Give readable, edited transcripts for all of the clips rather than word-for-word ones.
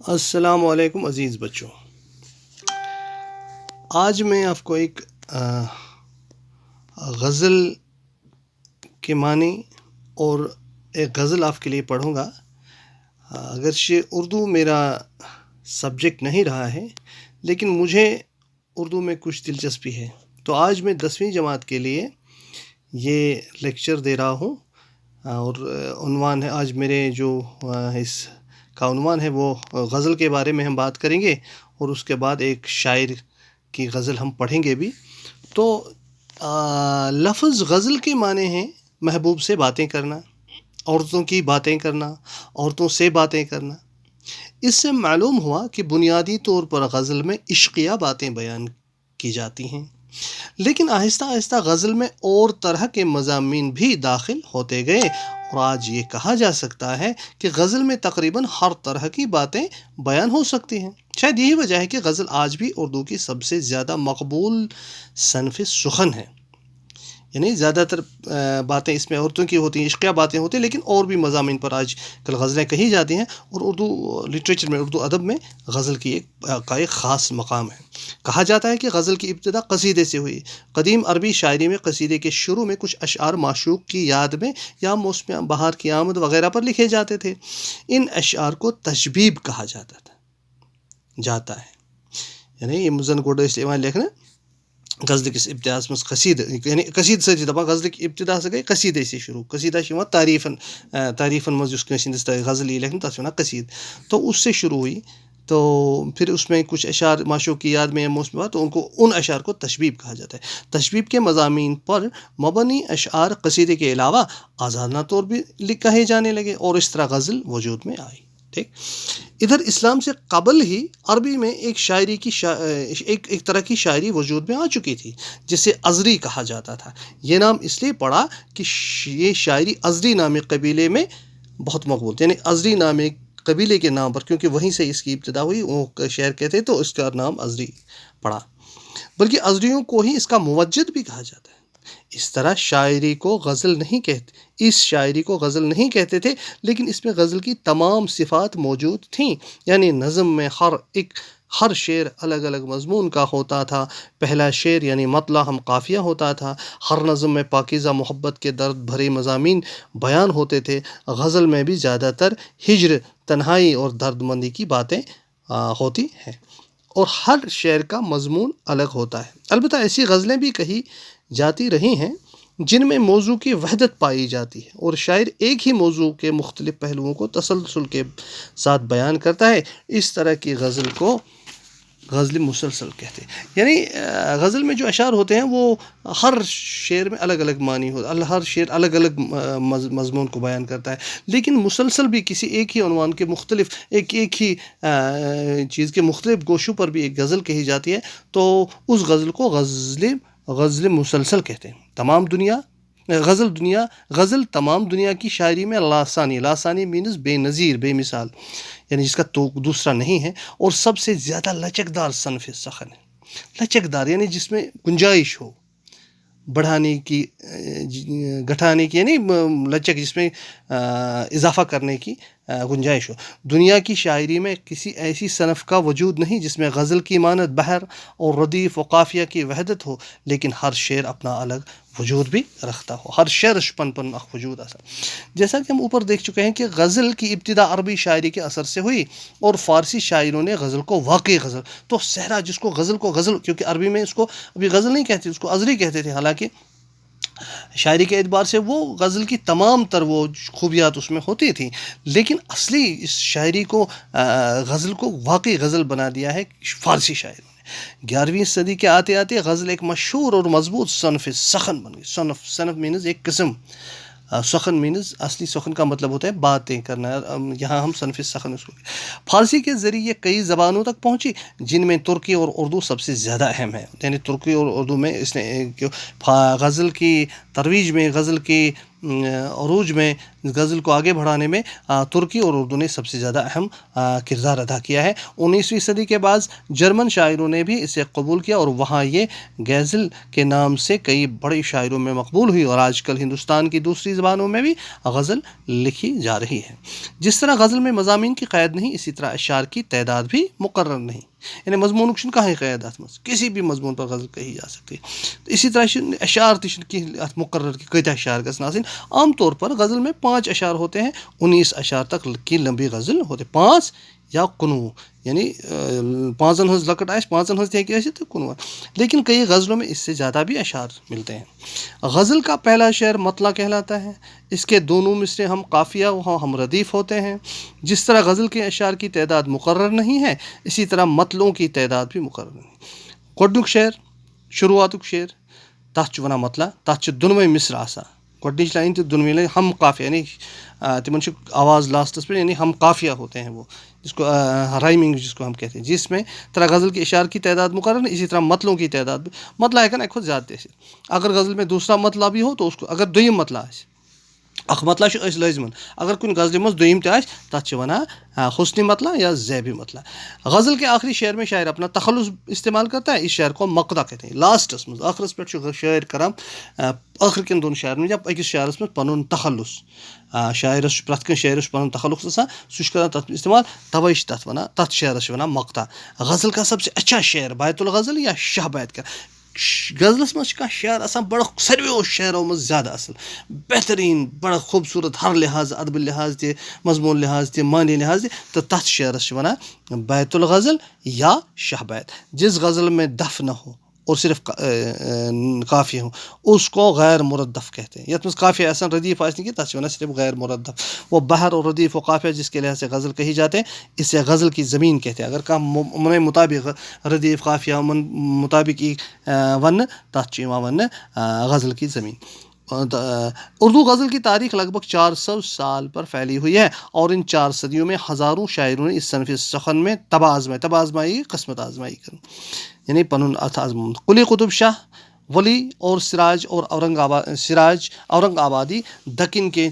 السلام علیکم عزیز بچوں. آج میں آپ کو ایک غزل کے معنی اور ایک غزل آپ کے لیے پڑھوں گا. اگرچہ اردو میرا سبجیکٹ نہیں رہا ہے لیکن مجھے اردو میں کچھ دلچسپی ہے، تو آج میں 10ویں جماعت کے لیے یہ لیکچر دے رہا ہوں. اور عنوان ہے آج میرے جو اس کا عنوان ہے وہ غزل کے بارے میں ہم بات کریں گے، اور اس کے بعد ایک شاعر کی غزل ہم پڑھیں گے بھی. تو لفظ غزل کے معنی ہیں محبوب سے باتیں کرنا، عورتوں کی باتیں کرنا، عورتوں سے باتیں کرنا. اس سے معلوم ہوا کہ بنیادی طور پر غزل میں عشقیہ باتیں بیان کی جاتی ہیں، لیکن آہستہ آہستہ غزل میں اور طرح کے مضامین بھی داخل ہوتے گئے، اور آج یہ کہا جا سکتا ہے کہ غزل میں تقریباً ہر طرح کی باتیں بیان ہو سکتی ہیں. شاید یہی وجہ ہے کہ غزل آج بھی اردو کی سب سے زیادہ مقبول صنف سخن ہے. یعنی زیادہ تر باتیں اس میں عورتوں کی ہوتی ہیں، عشقیہ باتیں ہوتی ہیں، لیکن اور بھی مضامین پر آج کل غزلیں کہی جاتی ہیں، اور اردو لٹریچر میں، اردو ادب میں غزل کی ایک خاص مقام ہے. کہا جاتا ہے کہ غزل کی ابتدا قصیدے سے ہوئی. قدیم عربی شاعری میں قصیدے کے شروع میں کچھ اشعار معشوق کی یاد میں یا موسم بہار کی آمد وغیرہ پر لکھے جاتے تھے. ان اشعار کو تشبیب کہا جاتا ہے. یعنی یہ مزن گوڑ استعمال لکھنا غزل کس ابتدا مز قصید، یعنی قصید سے دپان غزل کی ابتدا سے گئی قصیدے سے شروع. قصیدہ تعریفن مز اس کنس غزل یہ لکھنا تس ونان قصید. تو اس سے شروع ہوئی، تو پھر اس میں کچھ اشعار معشوق کی یاد میں یا موسم بہار، تو ان اشعار کو تشبیب کہا جاتا ہے. تشبیب کے مضامین پر مبنی اشعار قصیدے کے علاوہ آزادانہ طور بھی کہے جانے لگے، اور اس طرح غزل وجود میں آئی. ٹھیک. ادھر اسلام سے قبل ہی عربی میں ایک شاعری کی ایک طرح کی شاعری وجود میں آ چکی تھی جسے ازری کہا جاتا تھا. یہ نام اس لیے پڑا کہ یہ شاعری ازری نامی قبیلے میں بہت مقبول تھی. یعنی ازری نامی قبیلے کے نام پر، کیونکہ وہیں سے اس کی ابتدا ہوئی، وہ شعر کہتے تو اس کا نام ازری پڑا. بلکہ ازریوں کو ہی اس کا موجد بھی کہا جاتا ہے. اس طرح شاعری کو غزل نہیں کہتے تھے، لیکن اس میں غزل کی تمام صفات موجود تھیں. یعنی نظم میں ہر شعر الگ الگ مضمون کا ہوتا تھا. پہلا شعر یعنی مطلع ہم قافیہ ہوتا تھا. ہر نظم میں پاکیزہ محبت کے درد بھرے مضامین بیان ہوتے تھے. غزل میں بھی زیادہ تر ہجر، تنہائی اور درد مندی کی باتیں ہوتی ہیں، اور ہر شعر کا مضمون الگ ہوتا ہے. البتہ ایسی غزلیں بھی کہی جاتی رہی ہیں جن میں موضوع کی وحدت پائی جاتی ہے، اور شاعر ایک ہی موضوع کے مختلف پہلوؤں کو تسلسل کے ساتھ بیان کرتا ہے. اس طرح کی غزل کو غزل مسلسل کہتے ہیں. یعنی غزل میں جو اشعار ہوتے ہیں وہ ہر شعر میں الگ الگ معنی ہوتا ہے، ہر شعر الگ الگ مضمون کو بیان کرتا ہے، لیکن مسلسل بھی کسی ایک ہی عنوان کے مختلف ایک ہی چیز کے مختلف گوشوں پر بھی ایک غزل کہی جاتی ہے، تو اس غزل کو غزل مسلسل کہتے ہیں. غزل تمام دنیا کی شاعری میں لاسانی مینز بے نظیر، بے مثال، یعنی جس کا تو دوسرا نہیں ہے، اور سب سے زیادہ لچکدار صنف سخن ہے. لچکدار یعنی جس میں گنجائش ہو بڑھانے کی، گھٹانے کی، یعنی لچک جس میں اضافہ کرنے کی گنجائش ہو. دنیا کی شاعری میں کسی ایسی صنف کا وجود نہیں جس میں غزل کی مانند بحر اور ردیف و قافیہ کی وحدت ہو، لیکن ہر شعر اپنا الگ وجود بھی رکھتا ہو. ہر شعر پن وجود اثر. جیسا کہ ہم اوپر دیکھ چکے ہیں کہ غزل کی ابتدا عربی شاعری کے اثر سے ہوئی، اور فارسی شاعروں نے غزل کو واقعی غزل، تو صحرا جس کو غزل، کیونکہ عربی میں اس کو ابھی غزل نہیں کہتے، اس کو ازری کہتے تھے، حالانکہ شاعری کے اعتبار سے وہ غزل کی تمام تر وہ خوبیات اس میں ہوتی تھیں، لیکن اصلی اس شاعری کو غزل کو واقعی غزل بنا دیا ہے فارسی شاعروں نے. 11ویں صدی کے آتے آتے غزل ایک مشہور اور مضبوط صنف سخن بن گئی. صنف مینز ایک قسم، سخن مینز اصلی سخن کا مطلب ہوتا ہے باتیں کرنا، یہاں ہم صنف سخن اس کو. فارسی کے ذریعے کئی زبانوں تک پہنچی، جن میں ترکی اور اردو سب سے زیادہ اہم ہے. یعنی ترکی اور اردو میں اس نے غزل کی ترویج میں، غزل کی عروج میں غزل کو آگے بڑھانے میں ترکی اور اردو نے سب سے زیادہ اہم کردار ادا کیا ہے۔ 19ویں صدی کے بعد جرمن شاعروں نے بھی اسے قبول کیا اور وہاں یہ غزل کے نام سے کئی بڑے شاعروں میں مقبول ہوئی، اور آج کل ہندوستان کی دوسری زبانوں میں بھی غزل لکھی جا رہی ہے۔ جس طرح غزل میں مضامین کی قید نہیں، اسی طرح اشعار کی تعداد بھی مقرر نہیں، یعنی مضمون کہاں قید ات کسی بھی مضمون پر غزل کہی جا سکتی ہے۔ تو اسی طرح اشعار تھی مقرر کہ کتنا اشعار گژھن آسن۔ عام طور پر غزل میں 5 اشعار ہوتے ہیں، 19 اشعار تک کی لمبی غزل ہوتے، 5 یا 19، یعنی 5 ہز لکٹ آس 5 ہز تھی ہیکہ ٲسِتھ تہٕ 19، لیکن کئی غزلوں میں اس سے زیادہ بھی اشعار ملتے ہیں۔ غزل کا پہلا شعر مطلع کہلاتا ہے، اس کے دونوں مصرے ہم قافیہ و ہم ردیف ہوتے ہیں۔ جس طرح غزل کے اشعار کی تعداد مقرر نہیں ہے، اسی طرح مطلعوں کی تعداد بھی مقرر نہیں۔ گۄڈنیُک شعر، شروعاتُک شعر، تَتھ چھُ وَنان مطلع، تَتھ چھِ دۄنوَے مصرٕ آسان، گۄڈنِچ لائن تہِ دۄنوَے لائن ہم قافیہ، یعنی تمن چھُ آواز لاسٹس پہ، یعنی ہم قافیہ ہوتے ہیں وہ، جس کو رائمنگ جس کو ہم کہتے ہیں، جس میں طرح غزل کے اشعار کی تعداد مقرر نہیں، اسی طرح مطلعوں کی تعداد بھی، مطلع ہیکن اکہِ کھۄتہٕ زیادٕ تہِ ٲسِتھ۔ اگر غزل میں دوسرا مطلع بھی ہو تو اس کو، اگر دوٚیِم مطلع آسہِ، اکھ مطلع چھُ أسۍ لٲزمن، اگر کُنہِ غزلہِ منٛز دوٚیِم تہِ آسہِ تَتھ چھِ وَنان حسنی مطلع یا ذیبی مطلع۔ غزل کے آخری شعر میں شاعر اپنا تخلص استعمال کرتا ہے، اس شعر کو مقطع کہتے ہیں۔ لاسٹس منٛز ٲخرس پٮ۪ٹھ چھُ شاعر کران ٲخر کٮ۪ن دۄن شعرن منٛز یا أکِس شعرس منٛز پنُن تخلص، شاعرس چھُ پرٛٮ۪تھ کٲنٛسہِ شاعرس چھُ پنُن تخلص آسان، سُہ چھُ کران تتھ استعمال، توے چھِ تتھ وَنان، تتھ شعرس چھِ وَنان مقطع۔ غزل کا سب سے اچھا شعر بیت الغزل یا شاہ بیت کا، غزلس منٛز چھُ کانٛہہ شعر آسان بڑٕ ساروِیو شعرو منٛز زیادٕ اصل، بہتریٖن، بڑٕ خوٗبصوٗرت، ہر لحاظ، ادبہٕ لحاظ تہِ، مضموٗن لحاظ تہِ، معنی لحاظ تہِ، تہٕ تتھ شعرس چھِ وَنان بیت الغزل یا شاہ بیت۔ جس غزل میں دف نہ ہو اور صرف قافیہ ہو اس کو غیر مردف کہتے ہیں۔ یتھ منٛز قافیہ آسان، ردیف آسہِ نہٕ کینٛہہ، تتھ چھِ وَنان صرف غیر مردف۔ وہ بحر اور ردیف و قافیہ جس کے لحاظ سے غزل کہی جاتے ہیں، اسے غزل کی زمین کہتے ہیں۔ اگر کانٛہہ یِمن مطابق ردیف قافیہ یِمن مطابق ای وننہٕ، تتھ چھُ یِوان وننہٕ غزل کی زمین۔ اردو غزل کی تاریخ لگ بھگ 400 سال پر پھیلی ہوئی ہے، اور ان 4 صدیوں میں ہزاروں شاعروں نے اس صنف سخن میں تباہ آزمائی، قسمت آزمائی کرن، یعنی پنن اتھ آزمون۔ قلی قطب شاہ، ولی اور سراج اور اورنگ آبادی دکن کے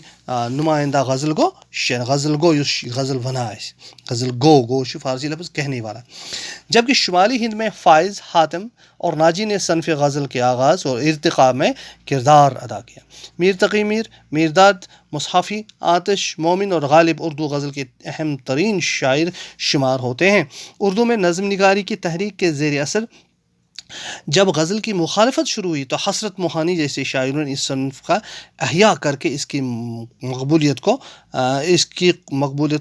نمائندہ غزل گو شعر، غزل گو یس غزل ونان آسہِ، غزل گو چھُ فارسی لفظ کہنے والا، جبکہ شمالی ہند میں فائز، حاتم اور ناجی نے صنف غزل کے آغاز اور ارتقاء میں کردار ادا کیا۔ میر تقی میر، میرداد مصحفی، آتش، مومن اور غالب اردو غزل کے اہم ترین شاعر شمار ہوتے ہیں۔ اردو میں نظم نگاری کی تحریک کے زیر اثر جب غزل کی مخالفت شروع ہوئی تو حسرت موہانی جیسے شاعروں نے اس صنف کا احیاء کر کے اس کی مقبولیت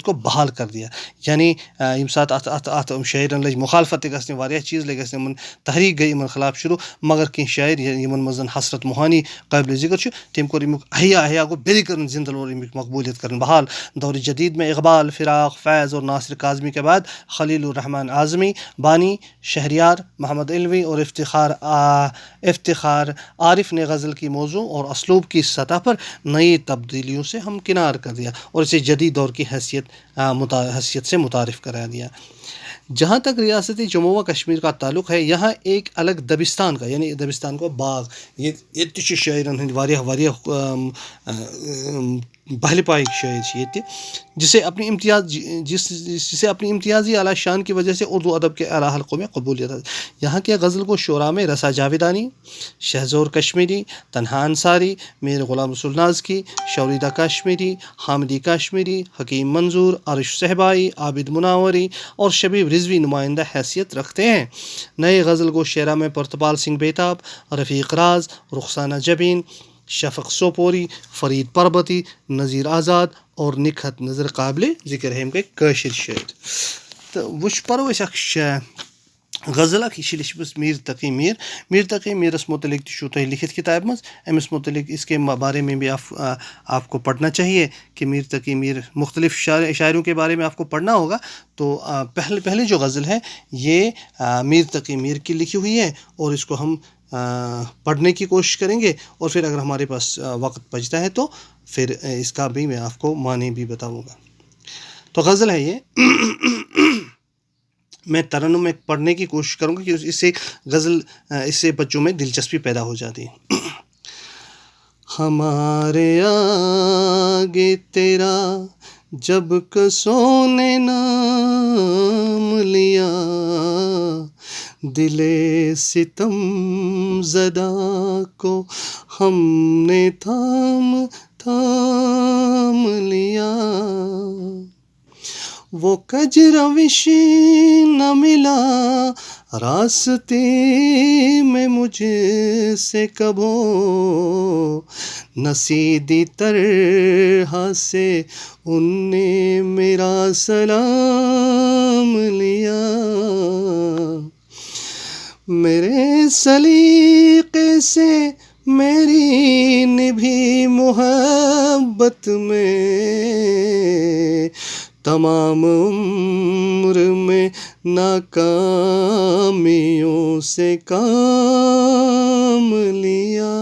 کو بحال کر دیا، یعنی یم سات ات شاعرن لج مخالفت گژھنہِ، واریاہ چیز لگۍ گژھنہِ، یمن تحریک گئی یمن خلاف شروع، مگر کینٛہہ شاعر یمن منٛز حسرت موہانی قابل ذکر چھُ، تٔمۍ کوٚر امیُک احیاء گوٚو بیٚیہِ کٔرٕن زندٕ اور امیُک مقبولیت کرن بحال۔ دور جدید میں اقبال، فراق، فیض اور ناصر کاظمی کے بعد خلیل الرحمن اعظمی، بانی، شہریار، محمد علوی اور افتخار عارف نے غزل کی موضوع اور اسلوب کی سطح پر نئی تبدیلیوں سے ہمکنار کر دیا اور اسے جدید دور کی حیثیت سے متعارف کرا دیا۔ جہاں تک ریاست جموں و کشمیر کا تعلق ہے، یہاں ایک الگ دبستان کا، یعنی دبستان کو باغ، یہ شاعرن ہند واریاہ بہلہِ پایِک شاعر چھِ ییٚتہِ، جسے اپنی امتیازی اعلیٰ شان کی وجہ سے اردو ادب کے اعلیٰ حلقوں میں قبولیت ہے۔ یہاں کے غزل کو شعراء میں رسا جاویدانی، شہزور کشمیری، تنہا انصاری، میر غلام رسول نازکی، شوریدہ کاشمیری، حامدی کاشمیری، حکیم منظور، عرش صہبائی، عابد مناوری اور شبیب رضوی نمائندہ حیثیت رکھتے ہیں۔ نئے غزل گو شعراء میں پرتپال سنگھ بیتاب، رفیق راز، رخسانہ جبین، شفق سوپوری، فرید پربتی، نذیر آزاد اور نکہت نظر قابل ذکر ہے، کٲشِر شٲعر۔ تہٕ وٕچھ پرو أسۍ اکھ غزل اکھ، یہِ چھِ لیٚچھمٕژ میر تقی میرس متعلق تہِ چھُو تۄہہِ لیکھِتھ کتابہِ منٛز، أمِس متعلق اس کے بارے میں بھی آپ کو پڑھنا چاہیے کہ میر تقی میر مختلف شاعروں کے بارے میں آپ کو پڑھنا ہوگا۔ تو پہلے جو غزل ہے یہ میر تقی میر کی لکھی ہوئی ہے، اور اس کو ہم پڑھنے کی کوشش کریں گے، اور پھر اگر ہمارے پاس وقت بچتا ہے تو پھر اس کا بھی میں آپ کو معنی بھی بتاؤں گا۔ تو غزل ہے یہ، میں ترنم میں پڑھنے کی کوشش کروں گا کہ اس سے بچوں میں دلچسپی پیدا ہو جاتی ہے۔ ہمارے آگے تیرا جب کسوں نے نام لیا، دل ستم زدہ کو ہم نے تھام تھام لیا، وہ کج روش نہ ملا راستے میں مجھ سے کبھو، نہ سیدھی طرح سے ان نے میرا سلام لیا، میرے سلیقے سے میری نبھی محبت میں، تمام عمر میں ناکامیوں سے کام لیا،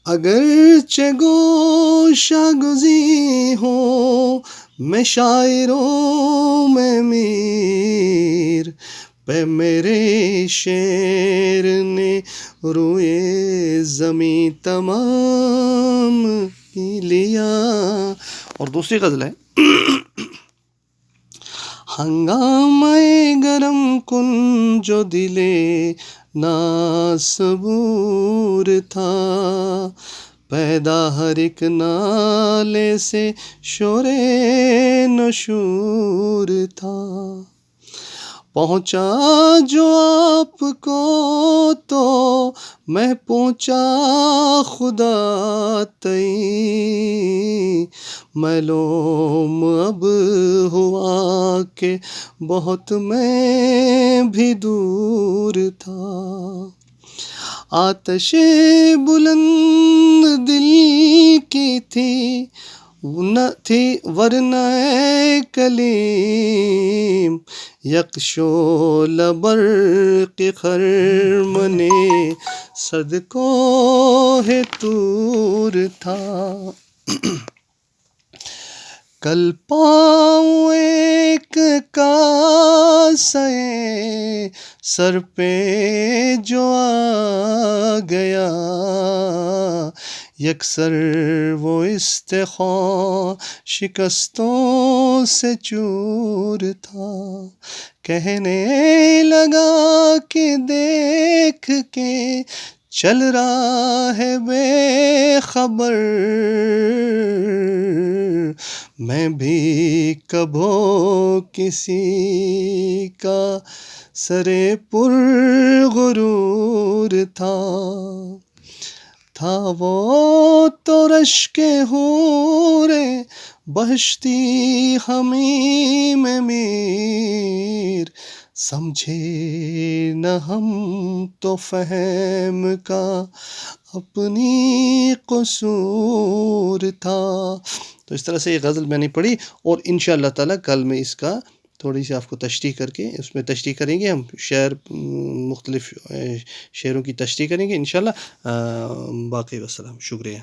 اگرچہ گوشہ گزی ہوں میں شاعروں میں میر، پہ میرے شعر نے روئے زمیں تمام کی لیا۔ اور دوسری غزل ہے، ہنگامہ گرم کن جو دلے ناصبور تھا، پیدا ہر ایک نالے سے شور نشور تھا، پہنچا جو آپ کو تو میں پہنچا خدا تئیں، معلوم اب ہوا کہ بہت میں بھی دور تھا، آتش بلند دل کی تھی ورنہ کلیم، یک شعلہ برق خرمن صد کوہ طور تھا، کل پاؤں ایک کاسے سر پہ جو آ گیا، یکسر وہ استخوان شکستوں سے چور تھا، کہنے لگا کہ دیکھ کے چل رہا ہے بے خبر، میں بھی کبھو کسی کا سرے پر غرور تھا وہ تو رشک حور بہشتی حمیم میر، سمجھے نہ ہم تو فہم کا اپنی قصور تھا۔ تو اس طرح سے یہ غزل میں نے پڑھی، اور انشاءاللہ تعالی کل میں اس کا تھوڑی سی آپ کو تشریح کر کے اس میں تشریح کریں گے، ہم مختلف شعروں کی تشریح کریں گے انشاءاللہ۔ باقی والسلام، شکریہ۔